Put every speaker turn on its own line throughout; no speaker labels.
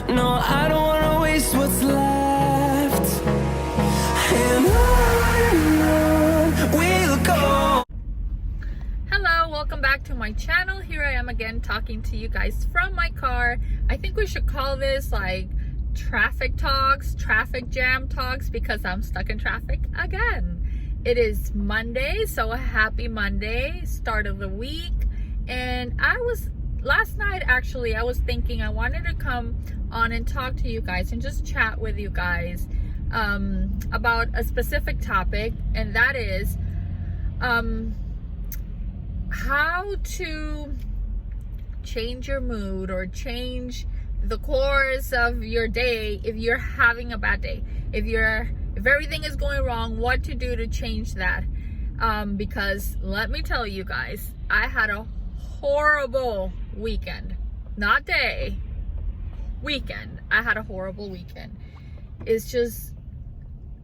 No, I don't wanna waste what's left. And on we'll go.
Hello, welcome back to my channel. Here I am again talking to you guys from my car. I think we should call this like traffic talks, traffic jam talks, because I'm stuck in traffic again. It is Monday, so a happy Monday, start of the week. And last night actually, I was thinking I wanted to come on and talk to you guys and just chat with you guys about a specific topic, and that is how to change your mood or change the course of your day if you're having a bad day. If everything is going wrong, what to do to change that. Because let me tell you guys, I had a horrible weekend. Not day, weekend. I had a horrible weekend.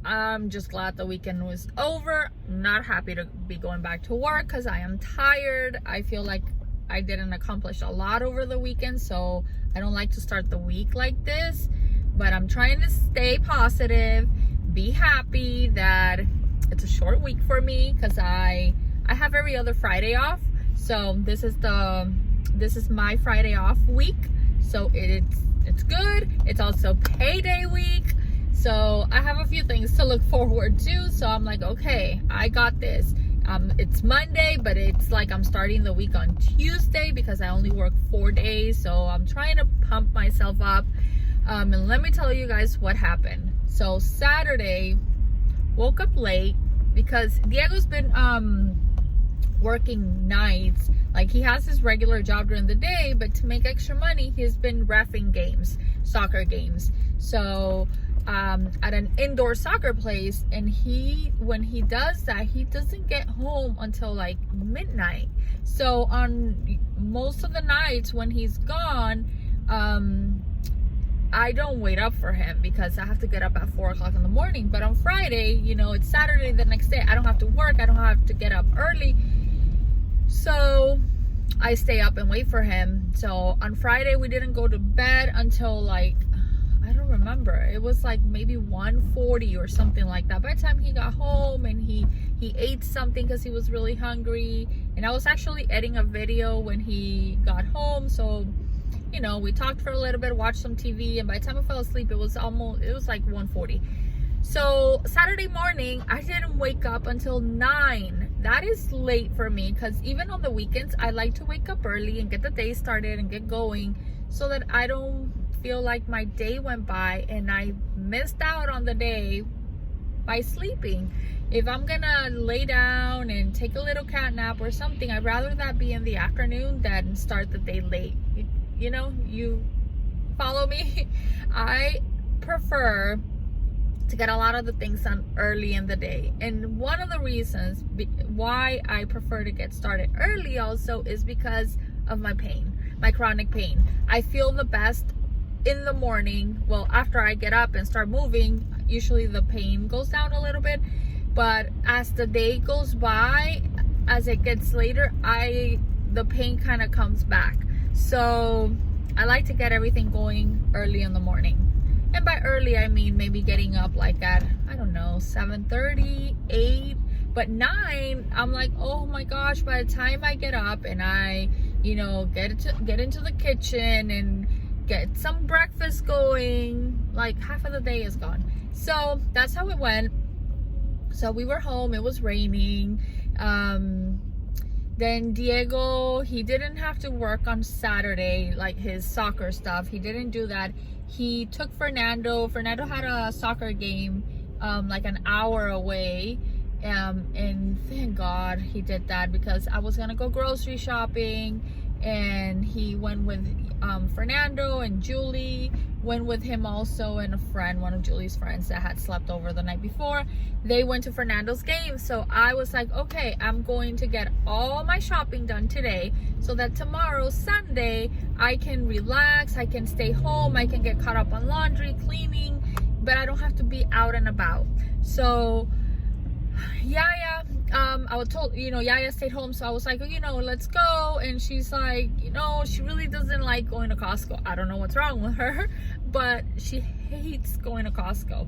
I'm just glad the weekend was over. Not happy to be going back to work because I am tired. I feel like I didn't accomplish a lot over the weekend, so I don't like to start the week like this. But I'm trying to stay positive, be happy that it's a short week for me because I have every other Friday off. So this is my Friday off week. So it's good. It's also payday week. So I have a few things to look forward to. So I'm like, okay, I got this. It's Monday, but it's like I'm starting the week on Tuesday because I only work 4 days. So I'm trying to pump myself up. And let me tell you guys what happened. So Saturday, woke up late because Diego's been working nights. Like, he has his regular job during the day, but to make extra money, he's been reffing games, soccer games. So at an indoor soccer place, and when he does that, he doesn't get home until like midnight. So on most of the nights when he's gone, I don't wait up for him because I have to get up at 4 o'clock in the morning. But on Friday, it's Saturday the next day, I don't have to work, I don't have to get up early. So I stay up and wait for him. So on Friday, we didn't go to bed until like, I don't remember. It was like maybe 1:40 or something like that. By the time he got home, and he ate something because he was really hungry. And I was actually editing a video when he got home. So, we talked for a little bit, watched some TV. And by the time I fell asleep, it was like 1:40. So Saturday morning, I didn't wake up until 9. That is late for me because even on the weekends, I like to wake up early and get the day started and get going so that I don't feel like my day went by and I missed out on the day by sleeping. If I'm gonna lay down and take a little cat nap or something, I'd rather that be in the afternoon than start the day late. You follow me? I prefer to get a lot of the things done early in the day. And one of the reasons why I prefer to get started early also is because of my pain, my chronic pain. I feel the best in the morning. Well, after I get up and start moving, usually the pain goes down a little bit. But as the day goes by, as it gets later, the pain kind of comes back. So I like to get everything going early in the morning. And by early, I mean maybe getting up like at, 7:30, 8. But 9, I'm like, oh my gosh, by the time I get up and I, get into the kitchen and get some breakfast going, like half of the day is gone. So that's how it went. So we were home, it was raining. Then Diego, he didn't have to work on Saturday, like his soccer stuff. He didn't do that. He took Fernando. Fernando had a soccer game like an hour away. And thank God he did that because I was going to go grocery shopping. And he went with Fernando, and Julie went with him also, and a friend, one of Julie's friends that had slept over the night before. They went to Fernando's game. So I was like, okay, I'm going to get all my shopping done today so that tomorrow, Sunday, I can relax, I can stay home, I can get caught up on laundry, cleaning, but I don't have to be out and about. So Yaya, I was told, Yaya stayed home, so I was like, let's go. And she's like, she really doesn't like going to Costco. I don't know what's wrong with her, but she hates going to Costco.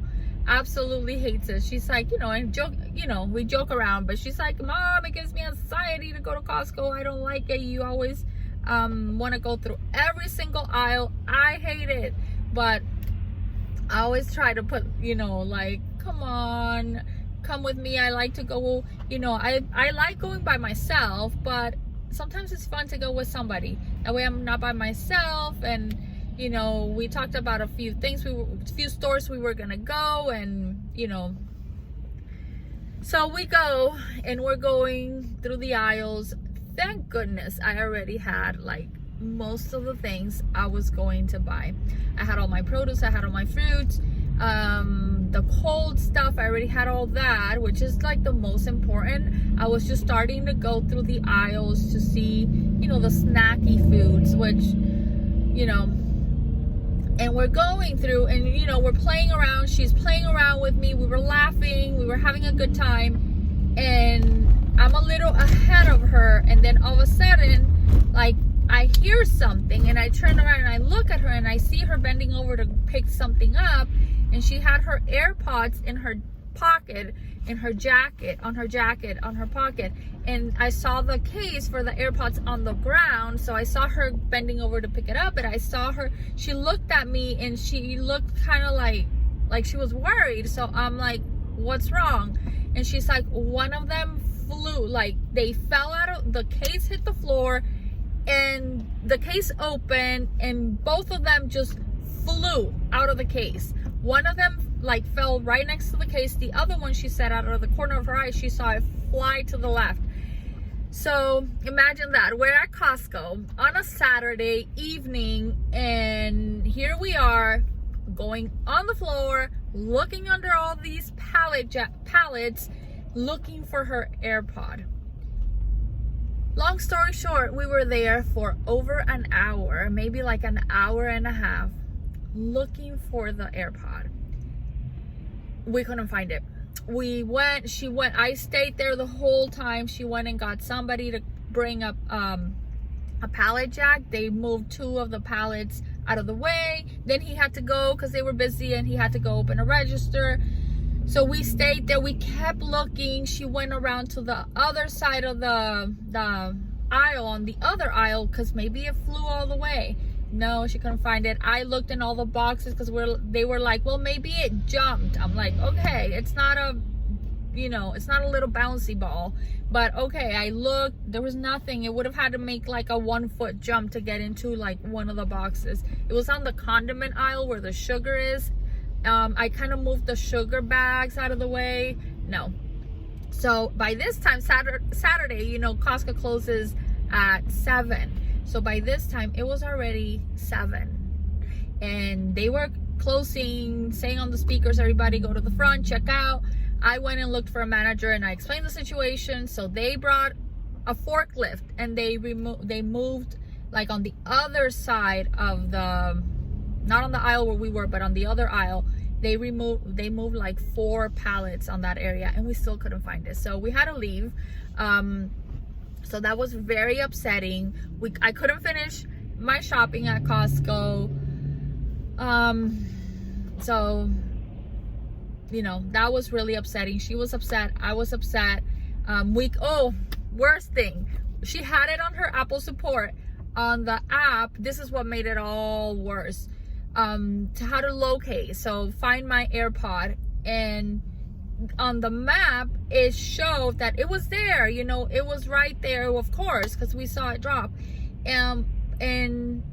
Absolutely hates it. She's like, and joke, we joke around, but she's like, Mom, it gives me anxiety to go to Costco. I don't like it. You always want to go through every single aisle. I hate it, but I always try to put, like, come on, come with me. I like to go, I like going by myself, but sometimes it's fun to go with somebody. That way I'm not by myself. And we talked about a few things, a few stores we were gonna go, and so we go and we're going through the aisles. Thank goodness I already had like most of the things I was going to buy. I had all my produce, I had all my fruits, the cold stuff, I already had all that, which is like the most important. I was just starting to go through the aisles to see, the snacky foods, which, and we're going through, and we're playing around. She's playing around with me. We were laughing, we were having a good time, and I'm a little ahead of her, and then all of a sudden, like, I hear something, and I turn around and I look at her, and I see her bending over to pick something up, and she had her AirPods in her pocket, in her jacket, on her pocket, and I saw the case for the AirPods on the ground. So I saw her bending over to pick it up, and I saw her, she looked at me, and she looked kind of like she was worried. So I'm like, what's wrong? And she's like, one of them flew, like they fell out of the case, hit the floor, and the case opened, and both of them just flew out of the case. One of them like fell right next to the case. The other one, she said, out of the corner of her eye, she saw it fly to the left. So imagine that. We're at Costco on a Saturday evening, and here we are going on the floor, looking under all these pallets, looking for her AirPod. Long story short, we were there for over an hour, maybe like an hour and a half, looking for the AirPod. We couldn't find it. I stayed there the whole time. She went and got somebody to bring up a pallet jack. They moved 2 of the pallets out of the way. Then he had to go because they were busy, and he had to go open a register. So we stayed there. We kept looking. She went around to the other side of the aisle, on the other aisle, because maybe it flew all the way. No, she couldn't find it. I looked in all the boxes because they were like, well, maybe it jumped. I'm like, okay, it's not a little bouncy ball, but okay. I looked, there was nothing. It would have had to make like a 1-foot jump to get into like one of the boxes. It was on the condiment aisle where the sugar is. I kind of moved the sugar bags out of the way. No. So by this time, Saturday, Costco closes at 7. So by this time, it was already 7. And they were closing, saying on the speakers, everybody go to the front, check out. I went and looked for a manager, and I explained the situation. So they brought a forklift, and they moved like on the other side of the, not on the aisle where we were, but on the other aisle. They moved like 4 pallets on that area, and we still couldn't find it. So we had to leave. So that was very upsetting. I couldn't finish my shopping at Costco. So, that was really upsetting. She was upset. I was upset. Worst thing. She had it on her Apple support on the app. This is what made it all worse. To how to locate. So find my AirPod, and on the map it showed that it was there. It was right there, of course, because we saw it drop. And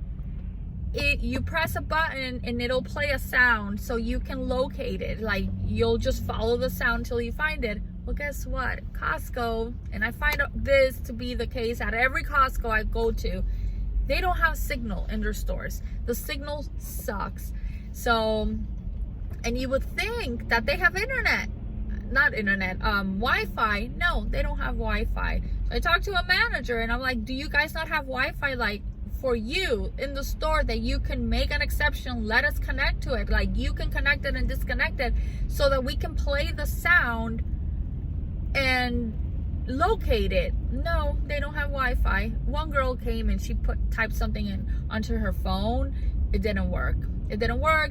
you press a button and it'll play a sound so you can locate it. Like, you'll just follow the sound till you find it. Well, guess what? Costco, and I find this to be the case at every Costco I go to, they don't have signal in their stores. The signal sucks. So, and you would think that they have Wi-Fi. No, they don't have Wi-Fi. So I talked to a manager, and I'm like, do you guys not have Wi-Fi, like, for you in the store, that you can make an exception, let us connect to it, like you can connect it and disconnect it, so that we can play the sound and locate it. No, they don't have Wi-Fi. One girl came and she typed something in onto her phone. It didn't work.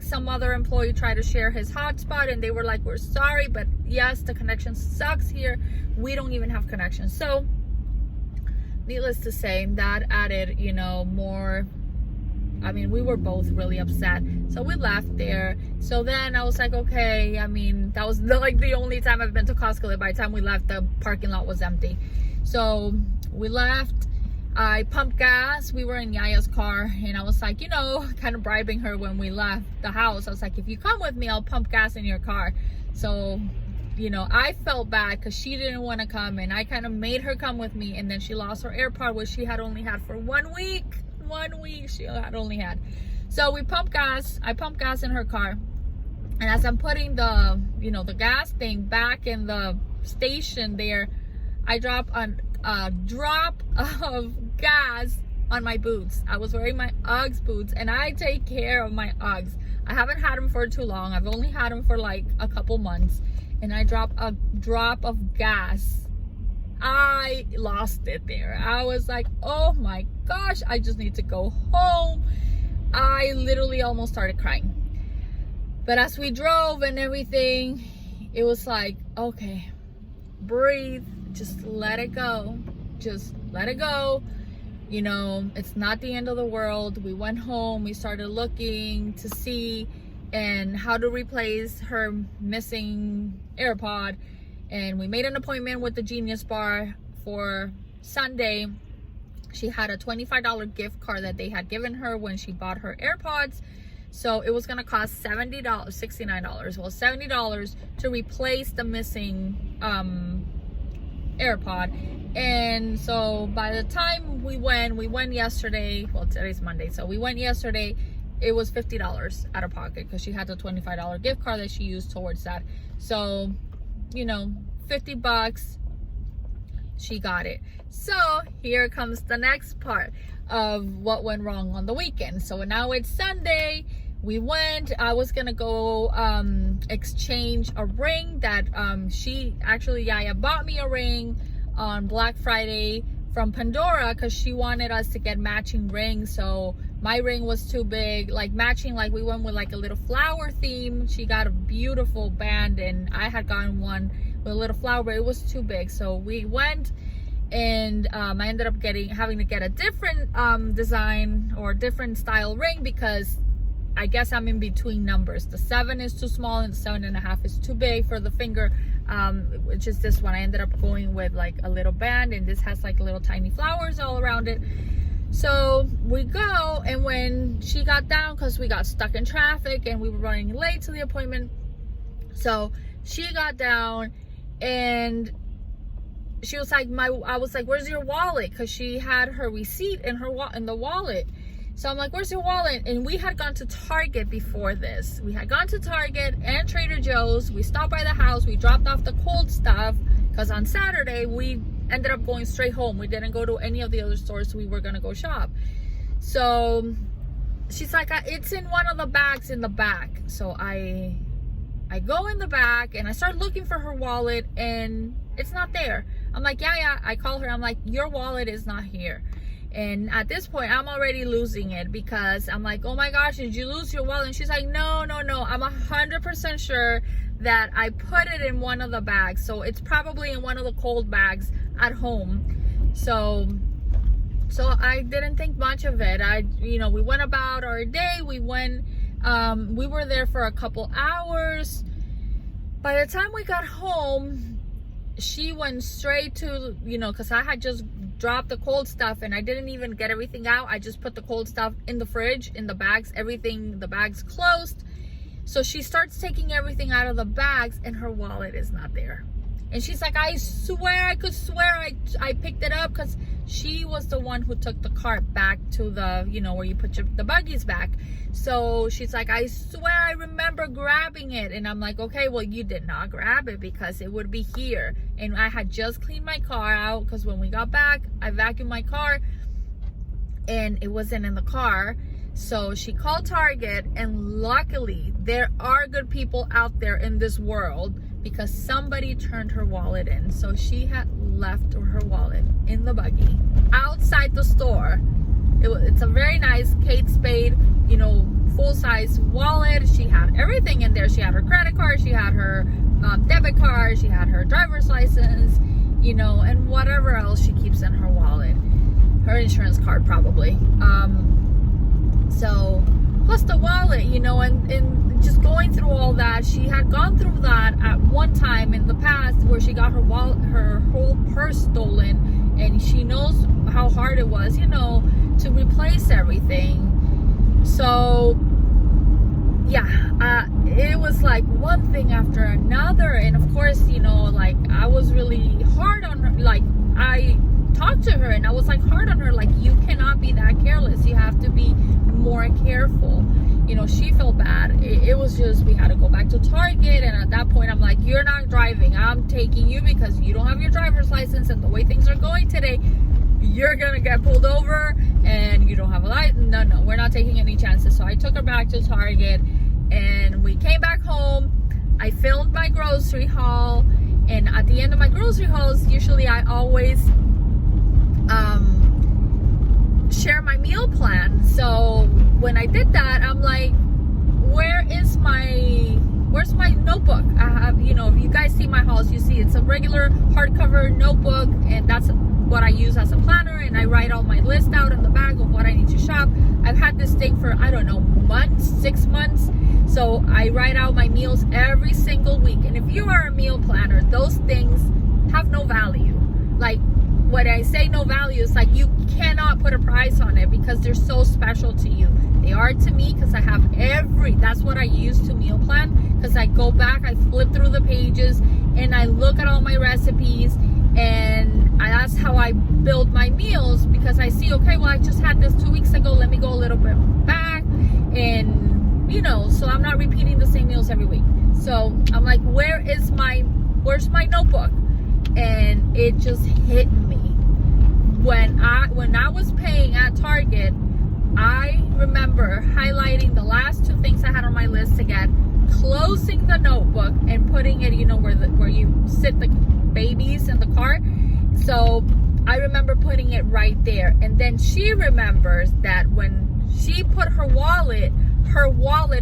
Some other employee tried to share his hotspot and they were like, we're sorry, but yes, the connection sucks here. We don't even have connection. So needless to say, that added, more. I mean, we were both really upset. So we left there. So then I was like, okay, I mean, that was the only time I've been to Costco. By the time we left, the parking lot was empty. So we left. I pumped gas. We were in Yaya's car, and I was like, kind of bribing her when we left the house. I was like, if you come with me, I'll pump gas in your car. So, I felt bad because she didn't want to come, and I kind of made her come with me. And then she lost her AirPod, which she had only had for 1 week. 1 week she had only had. So we pumped gas. I pumped gas in her car, and as I'm putting the the gas thing back in the station there, I drop a drop of gas on my boots. I was wearing my Uggs boots, and I take care of my Uggs. I haven't had them for too long. I've only had them for like a couple months, and I dropped a drop of gas. I lost it there. I was like, oh my gosh, I just need to go home. I literally almost started crying. But as we drove and everything, it was like, okay, breathe, just let it go. Just let it go. It's not the end of the world. We went home, we started looking to see and how to replace her missing AirPod. And we made an appointment with the Genius Bar for Sunday. She had a $25 gift card that they had given her when she bought her AirPods. So it was gonna cost $70, $69. Well, $70 to replace the missing AirPod. And so by the time we went yesterday. Well, today's Monday, so we went yesterday. It was $50 out of pocket because she had the $25 gift card that she used towards that. So, $50, she got it. So here comes the next part of what went wrong on the weekend. So now it's Sunday. We went. I was gonna go exchange a ring that Yaya bought me a ring on Black Friday from Pandora because she wanted us to get matching rings. So my ring was too big, matching, we went with a little flower theme. She got a beautiful band, and I had gotten one with a little flower, but it was too big. So we went, and I ended up having to get a different design or different style ring because I guess I'm in between numbers. The 7 is too small and the 7.5 is too big for the finger, which is this one. I ended up going with a little band, and this has little tiny flowers all around it. So we go, and when she got down, because we got stuck in traffic and we were running late to the appointment, so she got down and she was like, I was like, where's your wallet? Because she had her receipt in the wallet. So I'm like, where's your wallet? And we had gone to Target before this. We had gone to Target and Trader Joe's. We stopped by the house. We dropped off the cold stuff because on Saturday we ended up going straight home. We didn't go to any of the other stores. We were gonna go shop. So she's like, it's in one of the bags in the back. So I go in the back and I start looking for her wallet, and it's not there. I'm like, yeah. I call her. I'm like, your wallet is not here. And at this point, I'm already losing it because I'm like, oh my gosh, did you lose your wallet? And she's like, no. I'm 100% sure that I put it in one of the bags. So it's probably in one of the cold bags at home. So I didn't think much of it. We went about our day. We were there for a couple hours. By the time we got home, she went straight to, because I had just dropped the cold stuff and I didn't even get everything out. I just put the cold stuff in the fridge, in the bags, the bags closed. So she starts taking everything out of the bags and her wallet is not there. And she's like, I could swear I picked it up, because she was the one who took the cart back to the, where you put the buggies back. So she's like, I swear I remember grabbing it. And I'm like, okay, well, you did not grab it because it would be here. And I had just cleaned my car out because when we got back, I vacuumed my car and it wasn't in the car. So she called Target, and luckily there are good people out there in this world because somebody turned her wallet in. So she had left her wallet in the buggy outside the store. It's a very nice Kate Spade, you know, full-size wallet. She had everything in there. She had her credit card, she had her debit card, she had her driver's license, you know, and whatever else she keeps in her wallet. Her insurance card probably. So plus the wallet, you know, and just going through all that, she had gone through that at one time in the past where she got her wallet, her whole purse stolen, and she knows how hard it was, you know, to replace everything. So yeah, it was like one thing after another, and of course, you know, like I was really hard on her. Like I talked to her and I was like hard on her, like, you cannot be that careless, you have to be more careful. You know, she felt bad. It was just, we had to go back to Target, and at that point I'm like, you're not driving, I'm taking you, because you don't have your driver's license, and the way things are going today, you're gonna get pulled over and you don't have a license. No, we're not taking any chances. So I took her back to Target and we came back home. I filmed my grocery haul, and at the end of my grocery hauls, usually I always share my meal plan. So when I did that, I'm like, where's my notebook? I have, you know, if you guys see my hauls, you see it's a regular hardcover notebook, and that's what I use as a planner, and I write all my list out in the back of what I need to shop. I've had this thing for, I don't know, months, 6 months. So I write out my meals every single week. And if you are a meal planner, those things have no value. Like, when I say no value, it's like you cannot put a price on it because they're so special to you. They are to me because I have that's what I use to meal plan, because I go back, I flip through the pages, and I look at all my recipes, and that's how I build my meals, because I see, okay, well, I just had this 2 weeks ago, let me go a little bit back, and you know, so I'm not repeating the same meals every week. So I'm like, where's my notebook? And it just hit me when I was paying at Target. I remember highlighting the last 2 things I had on my list to get, closing the notebook and putting it, you know, where you sit the babies in the cart. So I remember putting it right there. And then she remembers that when she put her wallet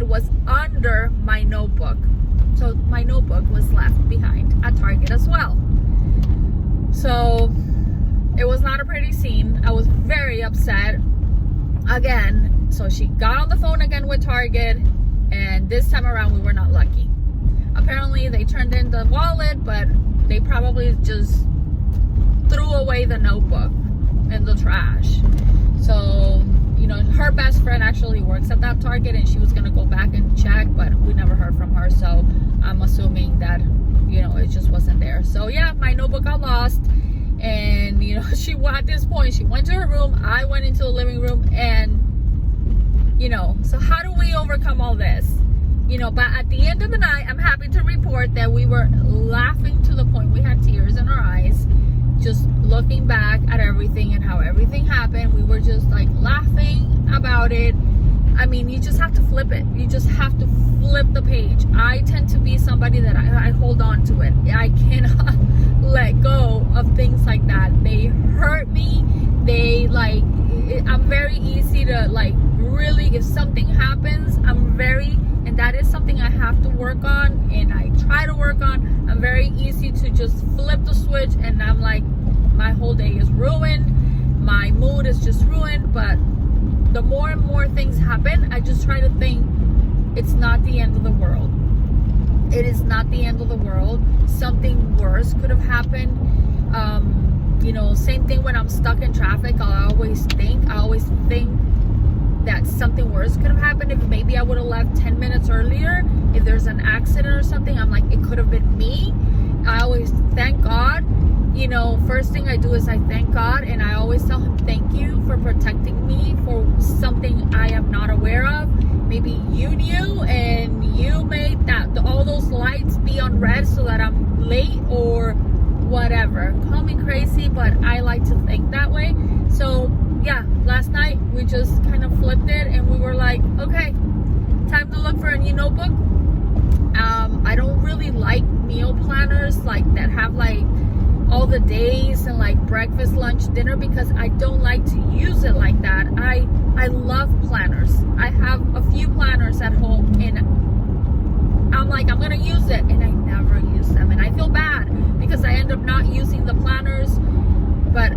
was under my notebook. So my notebook was left behind at Target as well. So it was not a pretty scene. I was very upset again. So she got on the phone again with Target, and this time around we were not lucky. Apparently they turned in the wallet, but they probably just threw away the notebook in the trash. So, you know, her best friend actually works at that Target, and she was gonna go back and check, but we never heard from her. So I'm assuming that, you know, it just wasn't there. So yeah, my notebook got lost. And, you know, at this point, she went to her room, I went into the living room, and, you know, so how do we overcome all this? You know, but at the end of the night, I'm happy to report that we were laughing to the point we had tears in our eyes, just looking back at everything and how everything happened. We were just like laughing about it. I mean, you just have to flip it. You just have to flip the page. I tend to be somebody that I hold on to it. I cannot let go of things like that. They hurt me. I'm very easy to, like, really, if something happens, and that is something I have to work on, and I try to work on. I'm very easy to just flip the switch, and I'm like, my whole day is ruined. My mood is just ruined. But the more and more things happen, I just try to think it's not the end of the world. It is not the end of the world. Something worse could have happened. You know, same thing when I'm stuck in traffic. I always think that something worse could have happened. If maybe I would have left 10 minutes earlier, if there's an accident or something, I'm like, it could have been me. I always thank God. You know, first thing I do is I thank God, and I always tell him thank you for protecting me for something I am not aware of. Maybe you knew and you made all those lights be on red so that I'm late or whatever. Call me crazy, but I like to think that way. So yeah, last night we just kind of flipped it, and we were like, okay, time to look for a new notebook. I don't really like meal planners like that have like all the days and like breakfast, lunch, dinner, because I don't like to use it like that. I love planners. I have a few planners at home, and I'm like, I'm gonna use it, and I never use them, and I feel bad because I end up not using the planners. But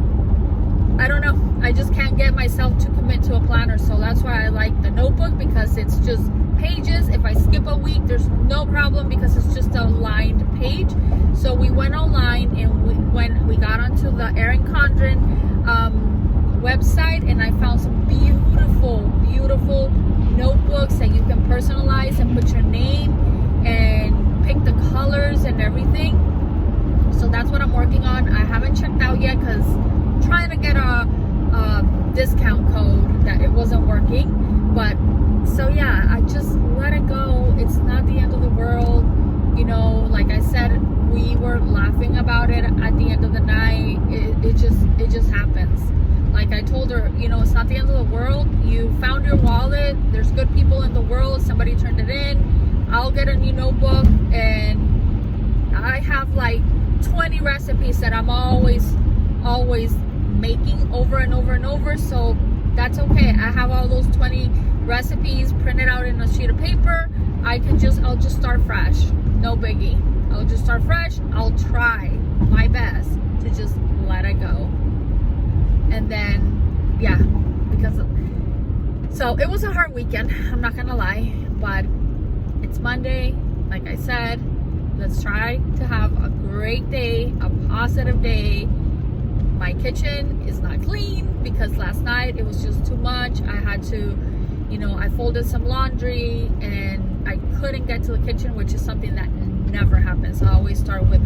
I don't know, I just can't get myself to commit to a planner. So that's why I like the notebook, because it's just pages. If I skip a week, there's no problem because it's just a lined page. So we went online, and when we got onto the Erin Condren website, and I found some beautiful notebooks that you can personalize and put your name and pick the colors and everything. So that's what I'm working on. I haven't checked out yet because I'm trying to get a discount code that it wasn't working. But so yeah, I just let it go. It's not the end of the world. You know, like I said, we were laughing about it at the end of the night. It just happens. Like I told her, you know, it's not the end of the world. You found your wallet. There's good people in the world. Somebody turned it in. I'll get a new notebook, and I have like 20 recipes that I'm always making over and over and over. So that's okay. I have all those 20 recipes printed out in a sheet of paper. I'll just start fresh. No biggie. I'll just start fresh. I'll try my best to just let it go. And then, yeah, so it was a hard weekend, I'm not gonna lie, but it's Monday. Like I said, let's try to have a great day, a positive day. My kitchen is not clean because last night it was just too much. I had to, you know, I folded some laundry and I couldn't get to the kitchen, which is something that never happens. I always start with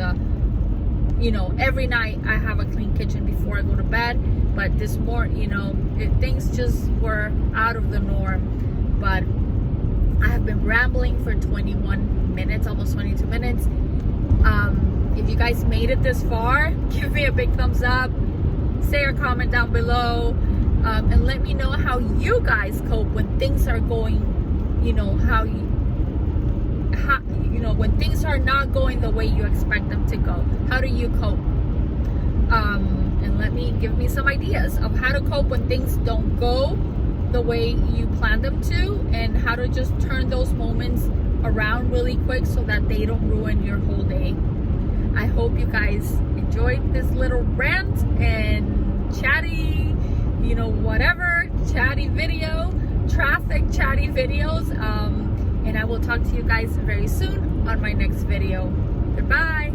you know, every night I have a clean kitchen before I go to bed. But this morning, you know, things just were out of the norm. But I have been rambling for 21 minutes, almost 22 minutes. If you guys made it this far, give me a big thumbs up, say a comment down below, and let me know how you guys cope when things are going, you know, you know, when things are not going the way you expect them to go. How do you cope? And give me some ideas of how to cope when things don't go the way you plan them to, and how to just turn those moments around really quick so that they don't ruin your whole day. I hope you guys enjoyed this little rant and chatty, you know, whatever, chatty video, traffic chatty videos. And I will talk to you guys very soon on my next video. Goodbye.